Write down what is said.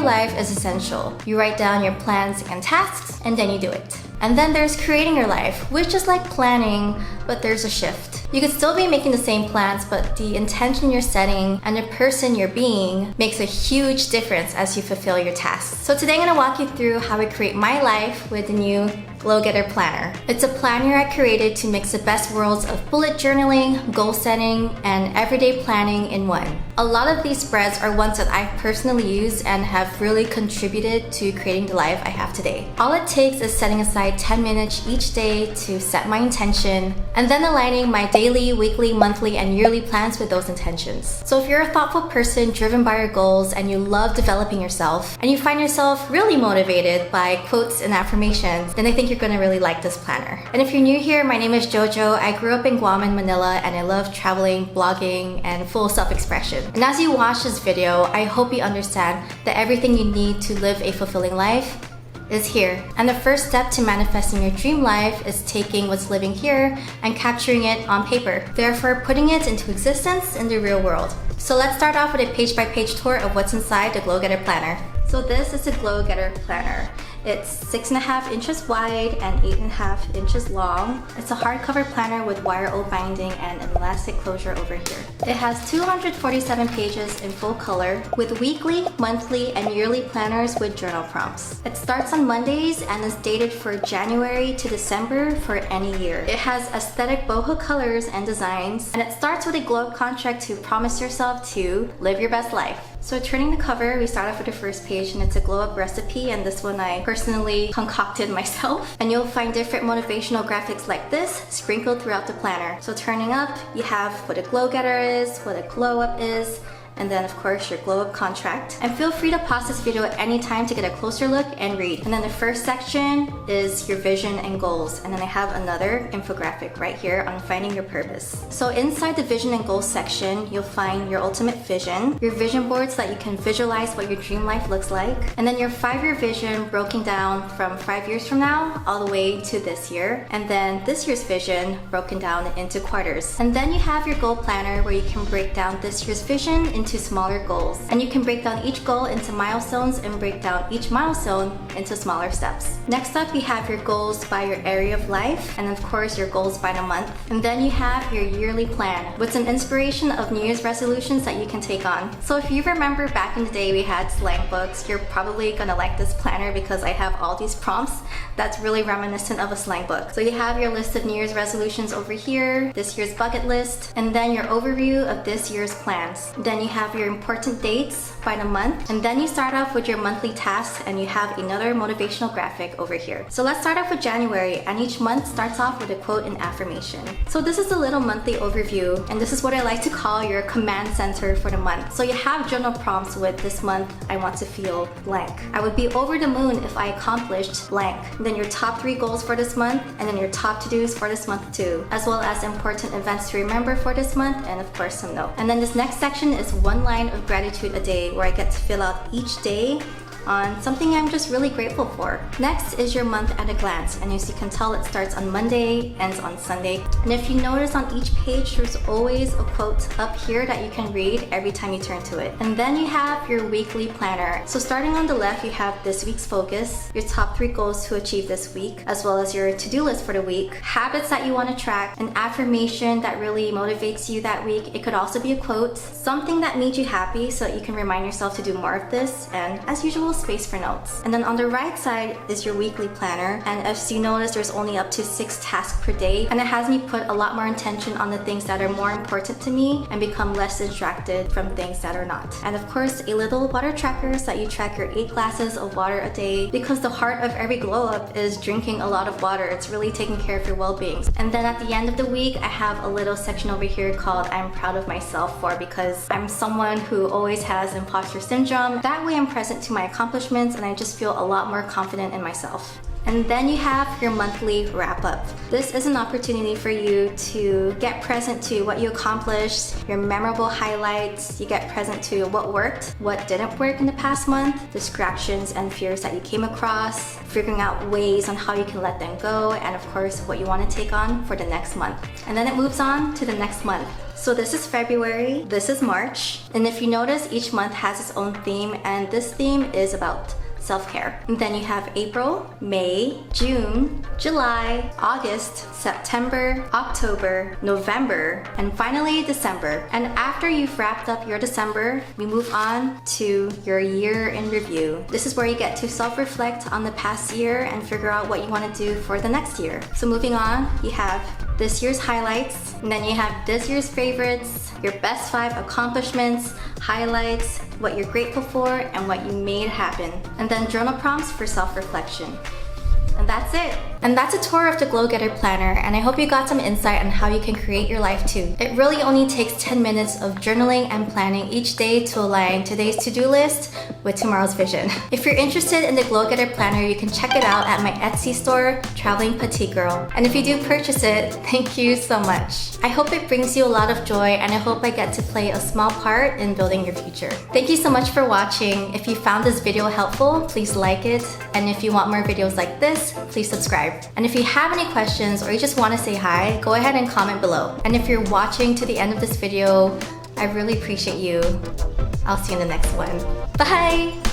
life is essential. You write down your plans and tasks, and then you do it. And then there's creating your life, which is like planning, but there's a shift. You could still be making the same plans, but the intention you're setting and the person you're being makes a huge difference as you fulfill your tasks. So today I'm gonna walk you through how I create my life with the new Glow Getter Planner. It's a planner I created to mix the best worlds of bullet journaling, goal setting, and everyday planning in one. A lot of these spreads are ones that I've personally used and have really contributed to creating the life I have today. All it takes is setting aside 10 minutes each day to set my intention, and then aligning my daily, weekly, monthly, and yearly plans with those intentions. So if you're a thoughtful person driven by your goals and you love developing yourself, and you find yourself really motivated by quotes and affirmations, then I think you're gonna really like this planner. And if you're new here, my name is Jojo. I grew up in Guam and Manila, and I love traveling, blogging, and full self-expression. And as you watch this video, I hope you understand that everything you need to live a fulfilling life is here. And the first step to manifesting your dream life is taking what's living here and capturing it on paper, therefore putting it into existence in the real world. So let's start off with a page-by-page tour of what's inside the Glow Getter Planner. So this is a Glow Getter Planner. It's 6.5 inches wide and 8.5 inches long. It's a hardcover planner with wire O binding and an elastic closure over here. It has 247 pages in full color with weekly, monthly, and yearly planners with journal prompts. It starts on Mondays and is dated for January to December for any year. It has aesthetic boho colors and designs, and it starts with a glow up contract to promise yourself to live your best life. So turning the cover, we start off with the first page, and it's a glow up recipe, and this one I personally concocted myself. And you'll find different motivational graphics like this sprinkled throughout the planner. So turning up, you have what a glow getter is, what a glow up is, and then of course your glow up contract. And feel free to pause this video at any time to get a closer look and read. And then the first section is your vision and goals. And then I have another infographic right here on finding your purpose. So inside the vision and goals section, you'll find your ultimate vision, your vision board so that you can visualize what your dream life looks like, and then your 5-year vision broken down from 5 years from now all the way to this year, and then this year's vision broken down into quarters. And then you have your goal planner where you can break down this year's vision into smaller goals, and you can break down each goal into milestones and break down each milestone into smaller steps. Next up, you have your goals by your area of life, and of course your goals by the month. And then you have your yearly plan with some inspiration of New Year's resolutions that you can take on. So if you remember back in the day we had slang books, you're probably gonna like this planner because I have all these prompts that's really reminiscent of a slang book. So you have your list of New Year's resolutions over here, this year's bucket list, and then your overview of this year's plans. Then you have your important dates by the month, and then you start off with your monthly tasks, and you have another motivational graphic over here. So let's start off with January, and each month starts off with a quote and affirmation. So this is a little monthly overview, and this is what I like to call your command center for the month. So you have journal prompts with this month, I want to feel blank. I would be over the moon if I accomplished blank. Then your top 3 goals for this month, and then your top to-dos for this month too, as well as important events to remember for this month, and of course some notes. And then this next section is 1 line of gratitude a day, where I get to fill out each day on something I'm just really grateful for. Next is your month at a glance, and as you can tell, it starts on Monday, ends on Sunday. And if you notice on each page, there's always a quote up here that you can read every time you turn to it. And then you have your weekly planner. So starting on the left, you have this week's focus, your top 3 goals to achieve this week, as well as your to-do list for the week, habits that you want to track, an affirmation that really motivates you that week. It could also be a quote, something that made you happy so that you can remind yourself to do more of this, and as usual, space for notes. And then on the right side is your weekly planner, and as you notice, there's only up to 6 tasks per day, and it has me put a lot more intention on the things that are more important to me and become less distracted from things that are not. And of course, a little water tracker so that you track your 8 glasses of water a day, because the heart of every glow up is drinking a lot of water. It's really taking care of your well-being. And then at the end of the week, I have a little section over here called I'm proud of myself for, because I'm someone who always has imposter syndrome. That way I'm present to my accomplishments, and I just feel a lot more confident in myself. And then you have your monthly wrap-up. This is an opportunity for you to get present to what you accomplished, your memorable highlights. You get present to what worked, what didn't work in the past month, distractions and fears that you came across, figuring out ways on how you can let them go, and of course, what you want to take on for the next month. And then it moves on to the next month. So this is February, this is March, and if you notice, each month has its own theme, and this theme is about self-care. And then you have April, May, June, July, August, September, October, November, and finally December. And after you've wrapped up your December, we move on to your year in review. This is where you get to self-reflect on the past year and figure out what you want to do for the next year. So moving on, you have this year's highlights, and then you have this year's favorites, your best 5 accomplishments, highlights, what you're grateful for, and what you made happen. And then journal prompts for self-reflection. And that's it. And that's a tour of the Glow Getter Planner, and I hope you got some insight on how you can create your life too. It really only takes 10 minutes of journaling and planning each day to align today's to-do list with tomorrow's vision. If you're interested in the Glow Getter Planner, you can check it out at my Etsy store, Traveling Petite Girl. And if you do purchase it, thank you so much. I hope it brings you a lot of joy, and I hope I get to play a small part in building your future. Thank you so much for watching. If you found this video helpful, please like it. And if you want more videos like this, please subscribe. And if you have any questions or you just want to say hi, go ahead and comment below. And if you're watching to the end of this video, I really appreciate you. I'll see you in the next one. Bye!